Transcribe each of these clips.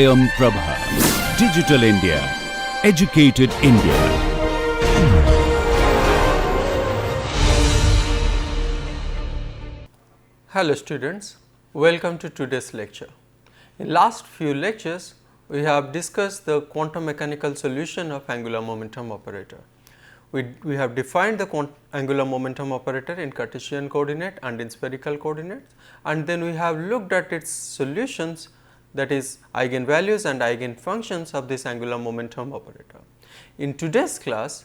Swayam Prabha. Digital India. Educated India. Hello students, welcome to today's lecture. In last few lectures, we have discussed the quantum mechanical solution of angular momentum operator. We have defined the angular momentum operator in Cartesian coordinate and in spherical coordinates, and then we have looked at its solutions, that is eigen values and eigen functions of this angular momentum operator. In today's class,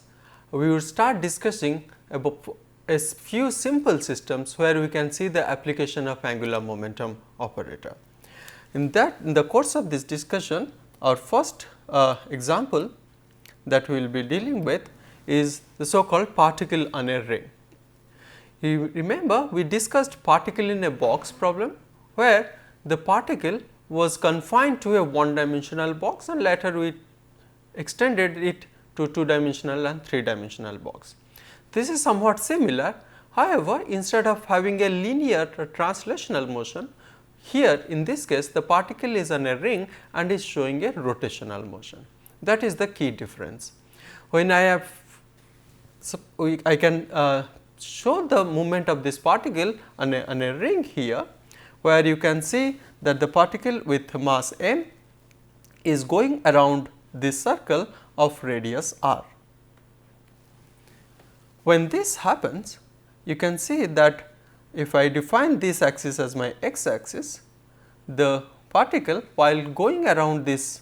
we will start discussing about a few simple systems where we can see the application of angular momentum operator. In the course of this discussion, our first example that we will be dealing with is the so called particle on a ring. You remember we discussed particle in a box problem, where the particle was confined to a one dimensional box and later we extended it to two dimensional and three dimensional box. This is somewhat similar, however, instead of having a linear translational motion, here in this case the particle is on a ring and is showing a rotational motion. That is the key difference. When I can show the movement of this particle on a ring here, where you can see that the particle with mass m is going around this circle of radius r. When this happens, you can see that if I define this axis as my x axis, the particle while going around this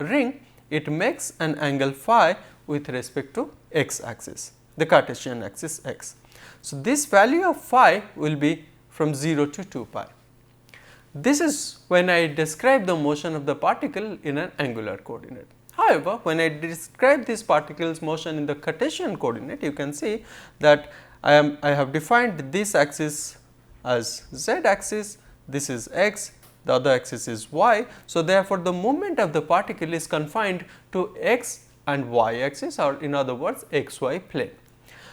ring, it makes an angle phi with respect to x axis, the Cartesian axis x. So, this value of phi will be from 0 to 2 pi. This is when I describe the motion of the particle in an angular coordinate. However, when I describe this particle's motion in the Cartesian coordinate, you can see that I have defined this axis as z axis, this is x, the other axis is y. So, therefore, the movement of the particle is confined to x and y axis, or in other words xy plane.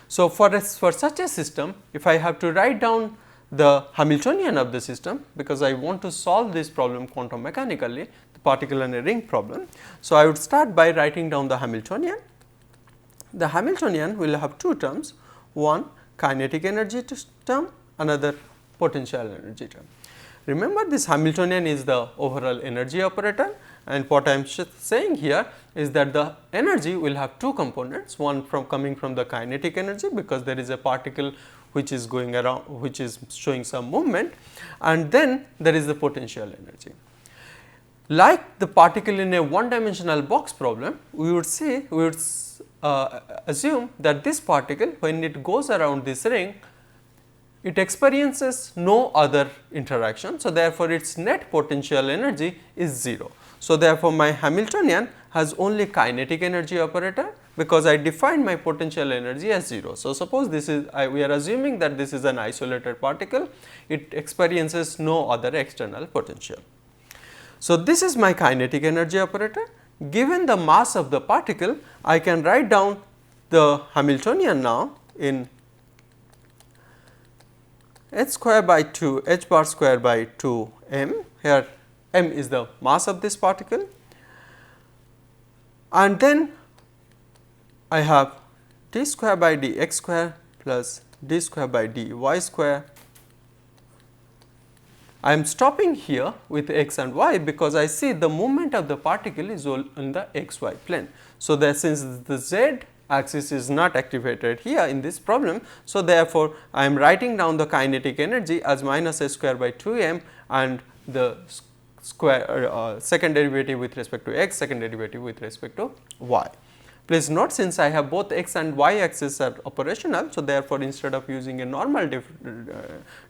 So, for such a system, if I have to write down the Hamiltonian of the system, because I want to solve this problem quantum mechanically, the particle and a ring problem. So, I would start by writing down the Hamiltonian. The Hamiltonian will have two terms, one kinetic energy term, another potential energy term. Remember, this Hamiltonian is the overall energy operator, and what I am saying here is that the energy will have two components, one coming from the kinetic energy, because there is a particle which is going around, which is showing some movement, and then there is the potential energy. Like the particle in a one dimensional box problem, we would assume that this particle, when it goes around this ring, it experiences no other interaction. So, therefore, its net potential energy is 0. So, therefore, my Hamiltonian has only kinetic energy operator, because I define my potential energy as 0. So, suppose this is we are assuming that this is an isolated particle, it experiences no other external potential. So, this is my kinetic energy operator. Given the mass of the particle, I can write down the Hamiltonian now in h square by 2 h bar square by 2 m. Here m is the mass of this particle, and then I have d square by dx square plus d square by dy square. I am stopping here with x and y because I see the movement of the particle is all in the xy plane. So, that since the z axis is not activated here in this problem, so therefore, I am writing down the kinetic energy as minus h square by 2 m and the square second derivative with respect to x, second derivative with respect to y. Please note, since I have both x and y axis are operational, so therefore, instead of using a normal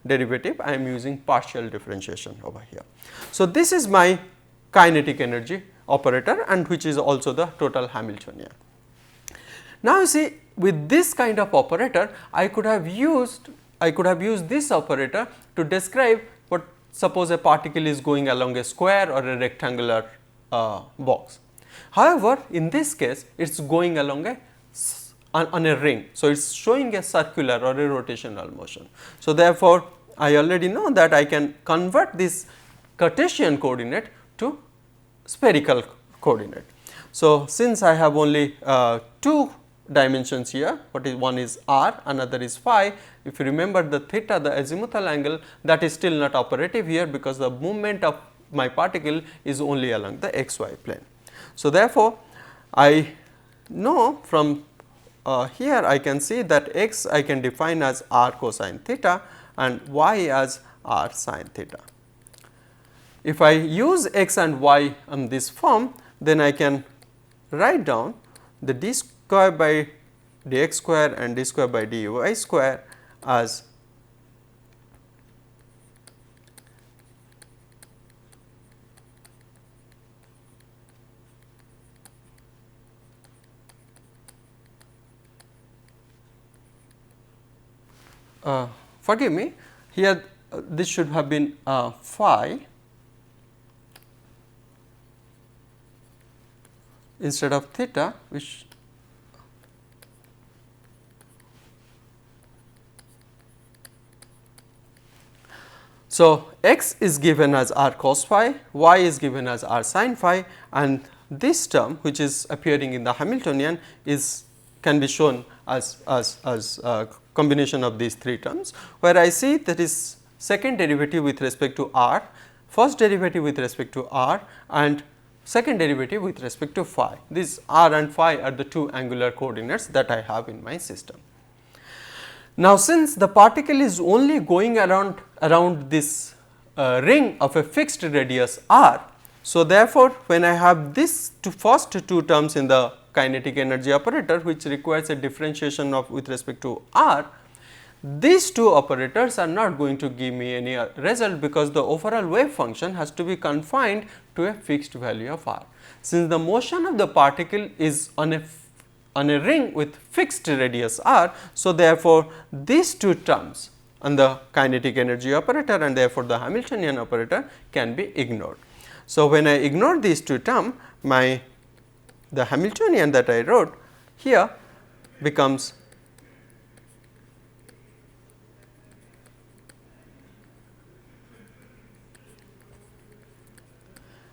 derivative, I am using partial differentiation over here. So, this is my kinetic energy operator, and which is also the total Hamiltonian. Now, you see, with this kind of operator, I could have used this operator to describe what, suppose a particle is going along a square or a rectangular box. However, in this case, it is going along on a ring. So, it is showing a circular or a rotational motion. So, therefore, I already know that I can convert this Cartesian coordinate to spherical coordinate. So, since I have only 2 dimensions here, one is r, another is phi. If you remember the theta, the azimuthal angle, that is still not operative here, because the movement of my particle is only along the xy plane. So, therefore, I know from here I can see that x I can define as r cosine theta and y as r sin theta. If I use x and y on this form, then I can write down the d square by dx square and d square by dy square as forgive me, here this should have been phi instead of theta, which so x is given as r cos phi, y is given as r sin phi, and this term which is appearing in the Hamiltonian can be shown as a combination of these 3 terms, where I see that is second derivative with respect to r, first derivative with respect to r, and second derivative with respect to phi. These r and phi are the 2 angular coordinates that I have in my system. Now, since the particle is only going around this ring of a fixed radius r, so therefore, when I have this first 2 terms in the kinetic energy operator, which requires a differentiation of with respect to r, these 2 operators are not going to give me any result, because the overall wave function has to be confined to a fixed value of r. Since the motion of the particle is on a ring with fixed radius r, so therefore, these 2 terms on the kinetic energy operator and therefore, the Hamiltonian operator can be ignored. So, when I ignore these 2 terms, the Hamiltonian that I wrote here becomes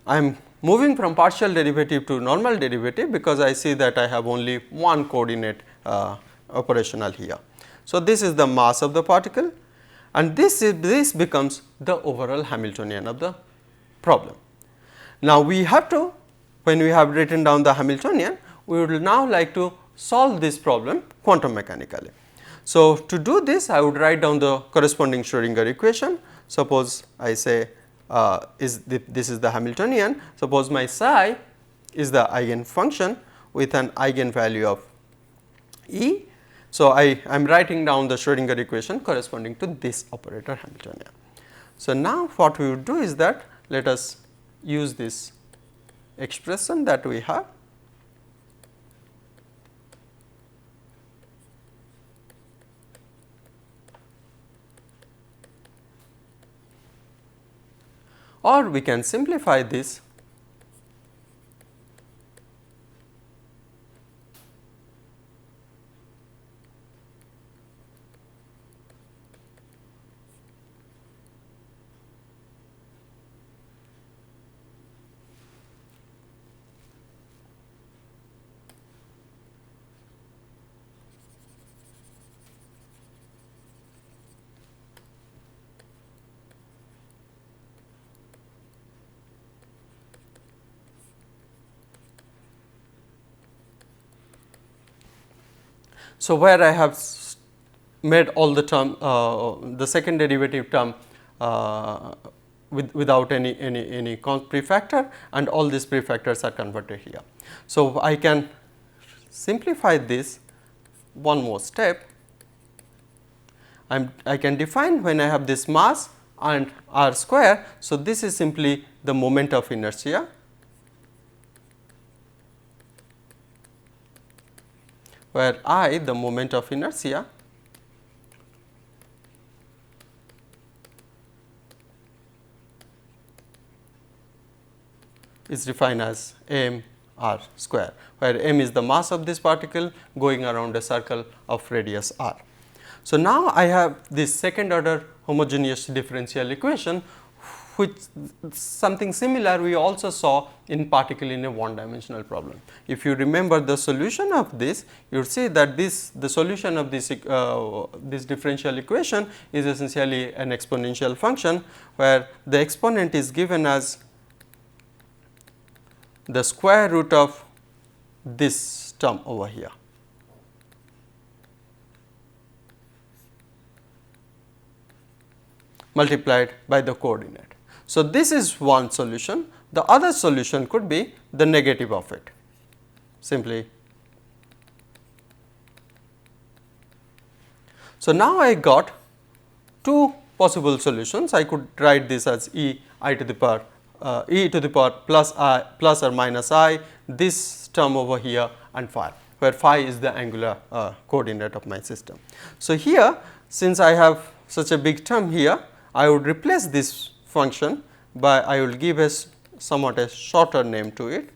I am moving from partial derivative to normal derivative, because I see that I have only one coordinate operational here. So, this is the mass of the particle, and this becomes the overall Hamiltonian of the problem. Now, we have to, when we have written down the Hamiltonian, we would now like to solve this problem quantum mechanically. So, to do this, I would write down the corresponding Schrodinger equation. Suppose I say this is the Hamiltonian. Suppose my psi is the eigen function with an eigen value of E. So, I am writing down the Schrodinger equation corresponding to this operator Hamiltonian. So, now what we would do is that let us use this expression that we have. Or we can simplify this So, where I have made all the term the second derivative term without any prefactor, and all these prefactors are converted here. So, I can simplify this one more step. I can define when I have this mass and r square. So, this is simply the moment of inertia, where I the moment of inertia is defined as m r square, where m is the mass of this particle going around a circle of radius r. So, now I have this second order homogeneous differential equation, which something similar we also saw in particle in a one dimensional problem. If you remember the solution of this, you will see that the solution of this differential equation is essentially an exponential function, where the exponent is given as the square root of this term over here. Multiplied by the coordinate. So, this is one solution. The other solution could be the negative of it, simply. So, now I got two possible solutions. I could write this as e to the power plus or minus I, this term over here, and phi, where phi is the angular coordinate of my system. So, here, since I have such a big term here, I would replace this function by, I will give a somewhat a shorter name to it.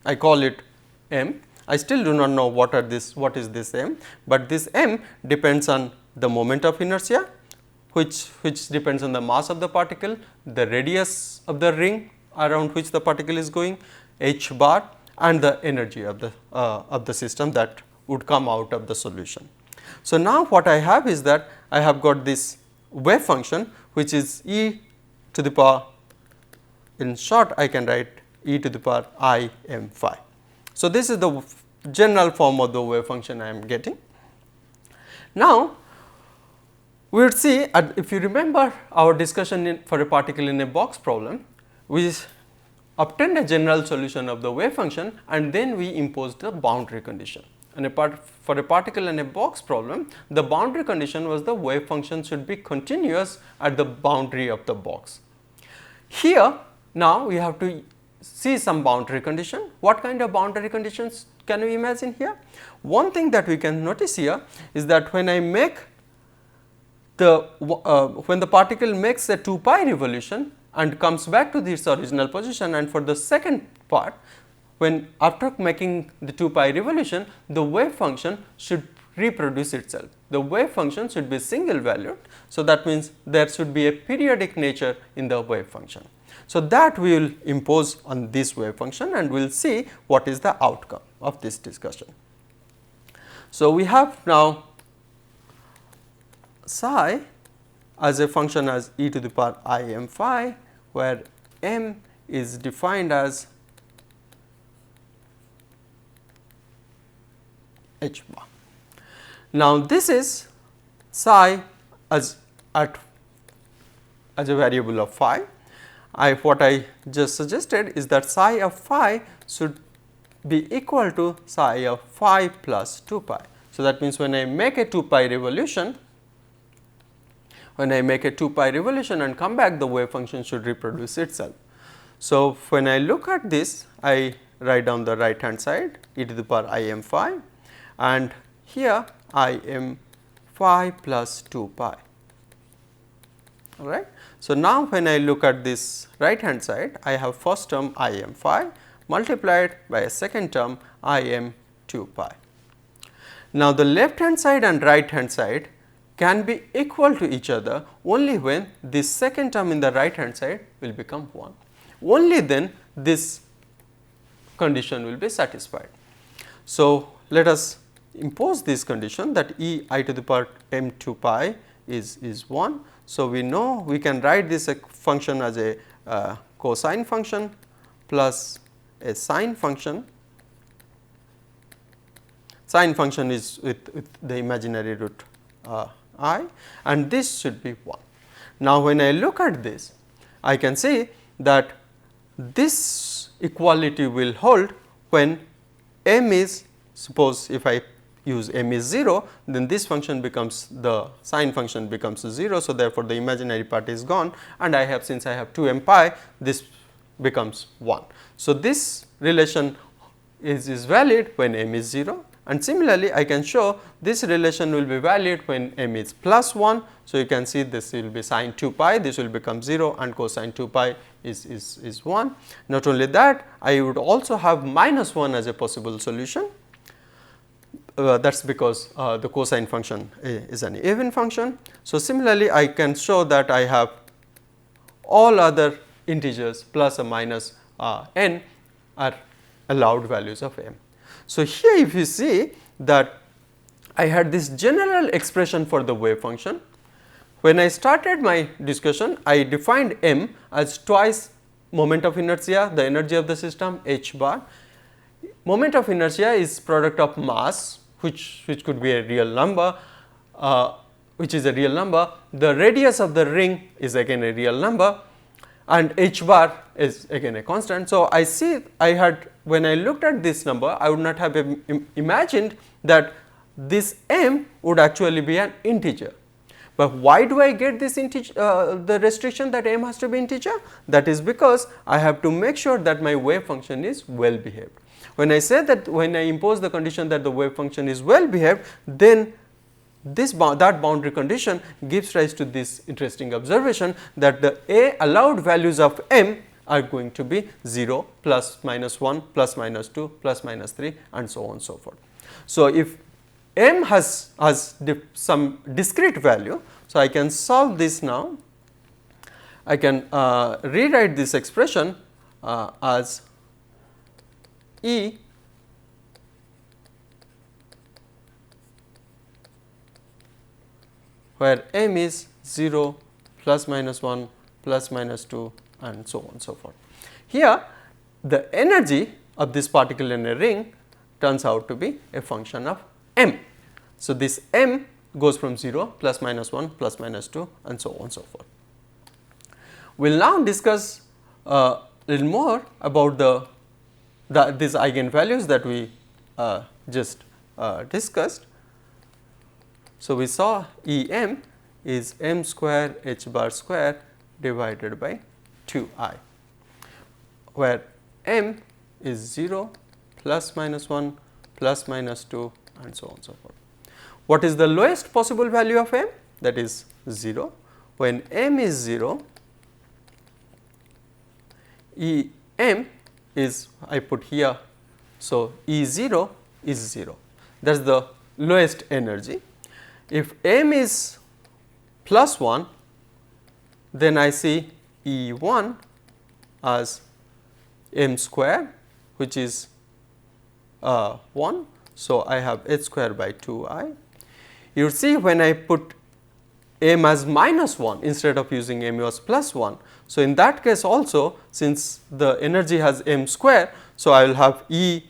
I call it m. I still do not know what is this m, but this m depends on the moment of inertia, which depends on the mass of the particle, the radius of the ring around which the particle is going, h bar, and the energy of the system that would come out of the solution. So, now what I have is that I have got this wave function, which is e to the power, in short I can write e to the power I m phi. So, this is the general form of the wave function I am getting. Now, we would see, if you remember our discussion for a particle in a box problem, we obtained a general solution of the wave function, and then we imposed the boundary condition. And for a particle in a box problem, the boundary condition was the wave function should be continuous at the boundary of the box. Here, now we have to see some boundary condition. What kind of boundary conditions can we imagine here? One thing that we can notice here is that when I make when the particle makes a 2 pi revolution and comes back to this original position, and for the second part, when after making the 2 pi revolution, the wave function should reproduce itself. The wave function should be single valued. So, that means there should be a periodic nature in the wave function. So, that we will impose on this wave function, and we will see what is the outcome of this discussion. So, we have now psi as a function as e to the power I m phi, where m is defined as h bar. Now, this is psi as a variable of phi. What I just suggested is that psi of phi should be equal to psi of phi plus 2 pi. So, that means when I make a 2 pi revolution, and come back, the wave function should reproduce itself. So, when I look at this, I write down the right hand side e to the power I m phi, and here I m phi plus 2 pi. All right. So, now when I look at this right hand side, I have first term I m phi multiplied by a second term I m 2 pi. Now, the left hand side and right hand side can be equal to each other only when this second term in the right hand side will become 1. Only then this condition will be satisfied. So, let us impose this condition that e I to the power m 2 pi is 1. So, we know we can write this function as a cosine function plus a sine function. Sine function is with the imaginary root I, and this should be 1. Now, when I look at this, I can say that this equality will hold when m is, suppose if I use m is 0, then this function becomes, the sine function becomes 0. So, therefore, the imaginary part is gone, and I have, since I have 2 m pi, this becomes 1. So, this relation is valid when m is 0, and similarly I can show this relation will be valid when m is plus 1. So, you can see this will be sine 2 pi, this will become 0, and cosine 2 pi is 1. Not only that, I would also have minus 1 as a possible solution. that is because the cosine function is an even function. So, similarly, I can show that I have all other integers plus or minus n are allowed values of m. So, here if you see that I had this general expression for the wave function. When I started my discussion, I defined m as twice moment of inertia, the energy of the system h bar. Moment of inertia is product of mass, which could be a real number, which is a real number. The radius of the ring is again a real number, and h bar is again a constant. So, I see I had, when I looked at this number, I would not have imagined that this m would actually be an integer. But why do I get this the restriction that m has to be integer? That is because I have to make sure that my wave function is well behaved. When I say that, when I impose the condition that the wave function is well behaved, then that boundary condition gives rise to this interesting observation that the allowed values of m are going to be 0, plus minus 1, plus minus 2, plus minus 3, and so on and so forth. So, if m has some discrete value, so I can solve this now. I can rewrite this expression as E where m is 0, plus minus 1, plus minus 2, and so on and so forth. Here the energy of this particle in a ring turns out to be a function of m. So, this m goes from 0, plus minus 1, plus minus 2, and so on and so forth. We will now discuss a little more about these eigen values that we just discussed. So, we saw E m is m square h bar square divided by 2I, where m is 0, plus minus 1, plus minus 2, and so on and so forth. What is the lowest possible value of m? That is 0. When m is 0, E m is, I put here, so E 0 is 0, that is the lowest energy. If m is plus 1, then I see E 1 as m square, which is 1. So, I have h square by 2I. You see, when I put m as minus 1 instead of using m as plus 1. So, in that case also, since the energy has m square, so I will have E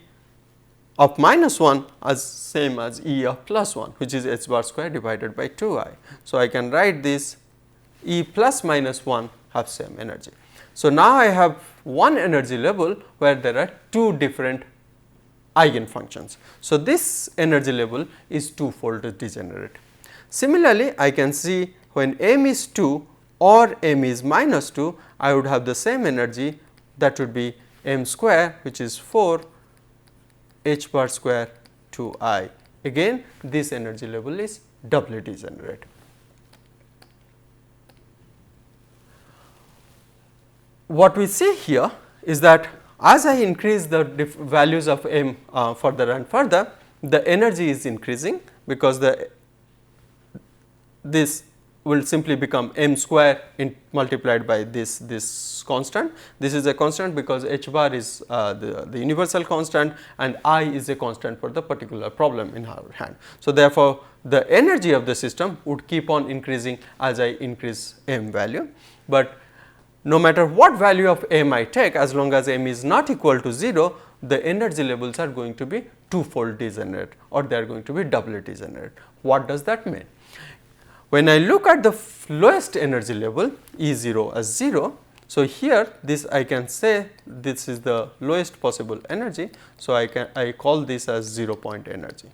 of minus 1 as same as E of plus 1, which is h bar square divided by 2I. So, I can write this E plus minus 1 have same energy. So, now I have one energy level where there are two different eigenfunctions. So, this energy level is twofold degenerate. Similarly, I can see when m is 2 or m is minus 2, I would have the same energy, that would be m square, which is 4 h bar square 2I. Again, this energy level is doubly degenerate. What we see here is that as I increase the values of m further and further, the energy is increasing, because this will simply become m square multiplied by this constant. This is a constant because h bar is the universal constant and I is a constant for the particular problem in our hand. So, therefore, the energy of the system would keep on increasing as I increase m value, but no matter what value of m I take, as long as m is not equal to 0, the energy levels are going to be twofold degenerate, or they are going to be doubly degenerate. What does that mean? When I look at the lowest energy level E 0 as 0, so here this I can say this is the lowest possible energy. So, I call this as 0 point energy.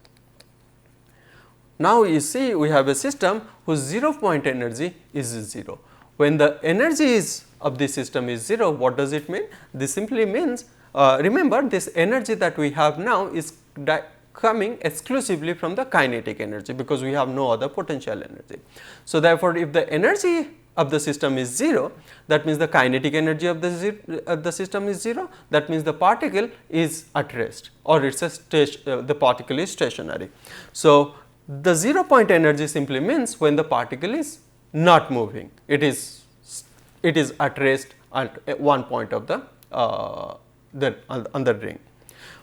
Now, you see we have a system whose 0 point energy is 0. When the energy of this system is 0, what does it mean? This simply means, remember, this energy that we have now is coming exclusively from the kinetic energy, because we have no other potential energy. So, therefore, if the energy of the system is 0, that means the kinetic energy of the system is 0, that means the particle is at rest, or it is the particle is stationary. So, the 0 point energy simply means when the particle is not moving, it is at rest at one point of the on the ring.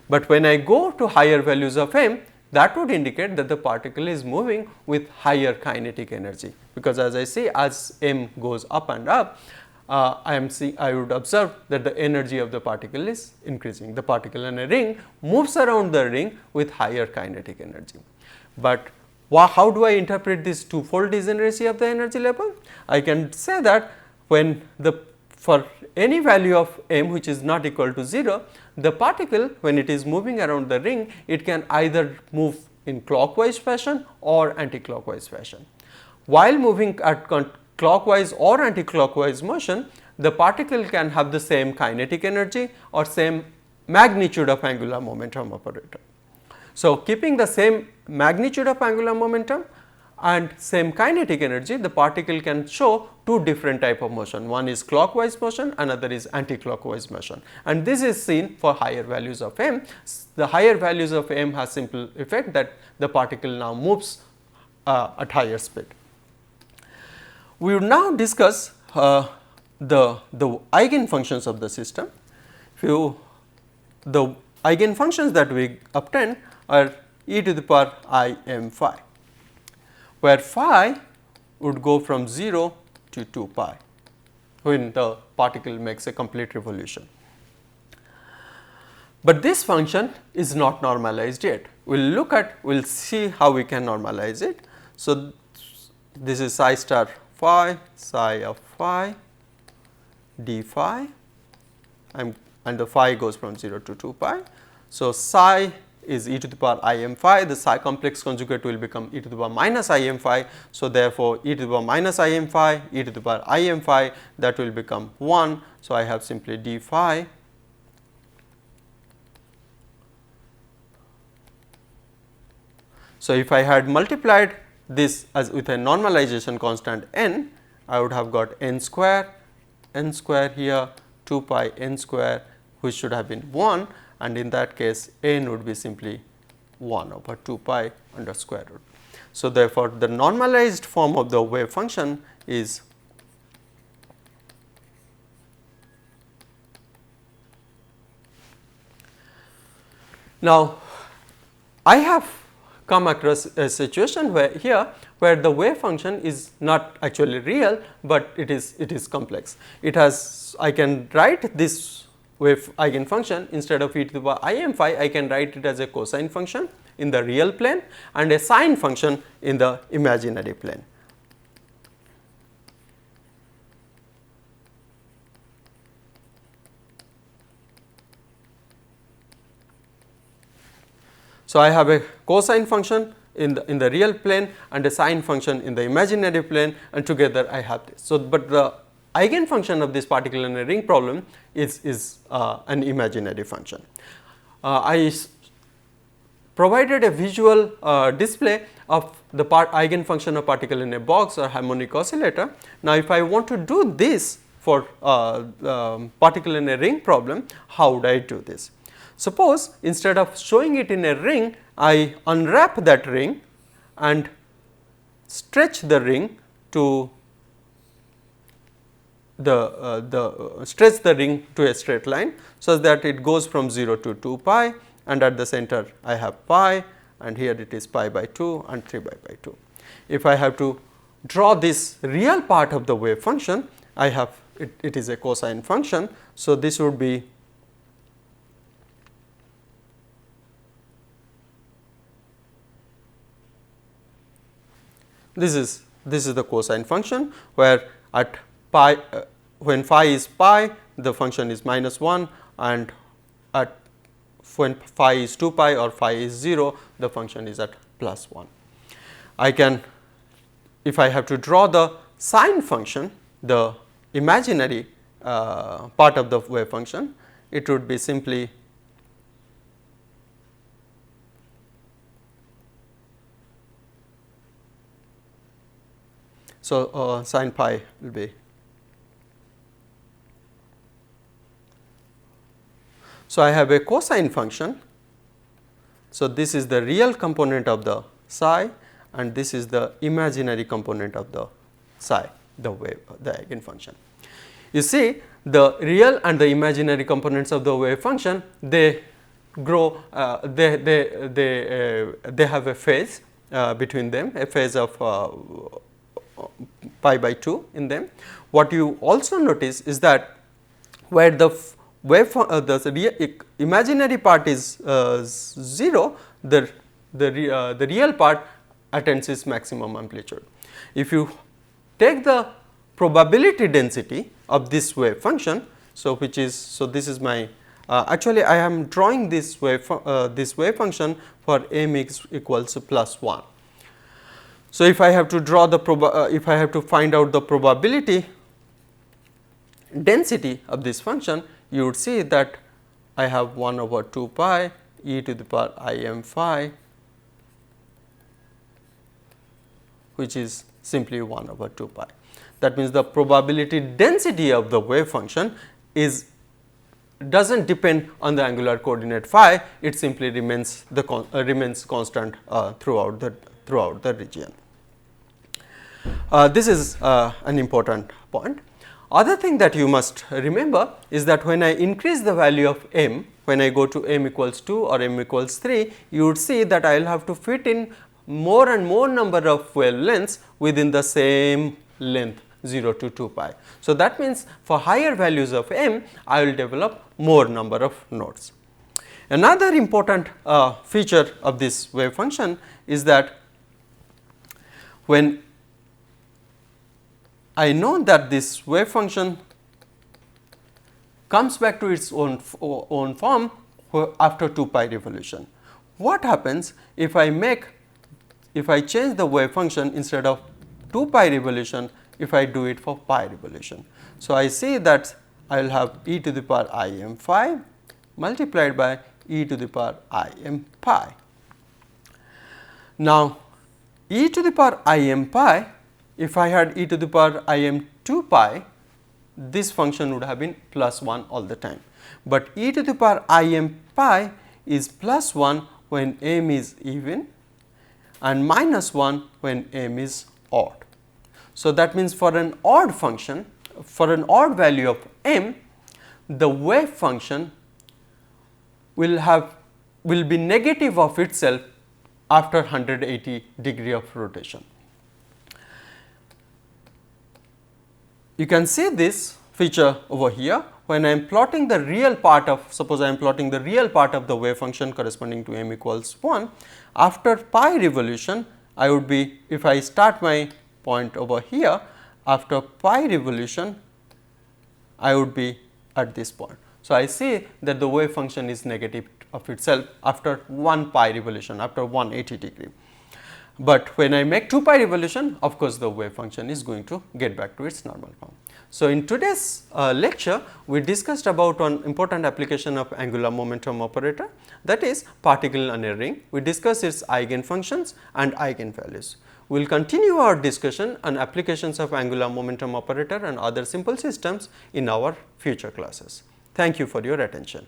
But when I go to higher values of m, that would indicate that the particle is moving with higher kinetic energy, because as I see, as m goes up and up, I would observe that the energy of the particle is increasing. The particle in a ring moves around the ring with higher kinetic energy. But how do I interpret this twofold degeneracy of the energy level? I can say that when for any value of m which is not equal to 0, the particle, when it is moving around the ring, it can either move in clockwise fashion or anti-clockwise fashion. While moving at clockwise or anti-clockwise motion, the particle can have the same kinetic energy or same magnitude of angular momentum operator. So, keeping the same magnitude of angular momentum and same kinetic energy, the particle can show two different type of motion. One is clockwise motion, another is anti-clockwise motion, and this is seen for higher values of m. The higher values of m has simple effect that the particle now moves at higher speed. We will now discuss the eigenfunctions of the system. The eigenfunctions that we obtain are e to the power I m phi, where phi would go from 0 to 2 pi when the particle makes a complete revolution. But this function is not normalized yet. We will see how we can normalize it. So, this is psi star phi, psi of phi, d phi, and the phi goes from 0 to 2 pi. So, psi is e to the power I m phi, the psi complex conjugate will become e to the power minus I m phi. So, therefore, e to the power minus I m phi, e to the power I m phi, that will become 1. So, I have simply d phi So, if I had multiplied this as with a normalization constant n, I would have got n square here, 2 pi n square, which should have been 1, and in that case n would be simply 1 over 2 pi under square root. So, therefore, the normalized form of the wave function is now. I have come across a situation where the wave function is not actually real, but it is complex. It has, I can write this wave eigenfunction instead of e to the power I m phi, I can write it as a cosine function in the real plane and a sine function in the imaginary plane. So, I have a cosine function in the real plane and a sine function in the imaginary plane, and together I have this. So, but the eigenfunction of this particle in a ring problem is an imaginary function. I provided a visual display of the eigenfunction of particle in a box or harmonic oscillator. Now, if I want to do this for particle in a ring problem, how would I do this? Suppose instead of showing it in a ring, I unwrap that ring and stretch the ring to stretch the ring to a straight line, so that it goes from 0 to 2 pi, and at the center I have pi, and here it is pi by 2 and 3 pi by 2. If I have to draw this real part of the wave function, I have it is a cosine function. So, this would be this is the cosine function, where at pi when phi is pi, the function is minus 1, and at when phi is 2 pi or phi is 0, the function is at plus 1. I can, if I have to draw the sine function, the imaginary part of the wave function, it would be simply So, sin pi will be. So, I have a cosine function. So, this is the real component of the psi and this is the imaginary component of the psi, the wave, the eigenfunction. You see the real and the imaginary components of the wave function, they grow, they have a phase between them, a phase of pi by 2 in them. What you also notice is that where the the imaginary part is 0, the real part attains its maximum amplitude. If you take the probability density of this wave function, so which is, so this is my actually I am drawing this wave function for m equals to plus 1. So, if I have to draw the if I have to find out the probability density of this function, you would see that I have 1 over 2 pi e to the power I m phi, which is simply 1 over 2 pi. That means, the probability density of the wave function is does not depend on the angular coordinate phi, it simply remains the remains constant throughout the region. This is an important point. Other thing that you must remember is that when I increase the value of m, when I go to m equals 2 or m equals 3, you would see that I will have to fit in more and more number of wavelengths within the same length 0 to 2 pi. So, that means, for higher values of m, I will develop more number of nodes. Another important feature of this wave function is that when I know that this wave function comes back to its own form after 2 pi revolution. What happens if I change the wave function instead of 2 pi revolution, if I do it for pi revolution? So, I see that I will have e to the power I m phi multiplied by e to the power I m pi. Now, e to the power I m pi, if I had e to the power I m 2 pi, this function would have been plus 1 all the time, but e to the power I m pi is plus 1 when m is even and minus 1 when m is odd. So, that means, for an odd function, for an odd value of m, the wave function will be negative of itself after 180 degree of rotation. You can see this feature over here when I am plotting the real part of, suppose I am plotting the real part of the wave function corresponding to m equals 1. After pi revolution, I would be, if I start my point over here, after pi revolution, I would be at this point. So, I see that the wave function is negative of itself after 1 pi revolution, after 180 degree. But when I make 2 pi revolution, of course, the wave function is going to get back to its normal form. So, in today's lecture, we discussed about one important application of angular momentum operator, that is particle in a ring. We discussed its eigenfunctions and eigenvalues. We will continue our discussion on applications of angular momentum operator and other simple systems in our future classes. Thank you for your attention.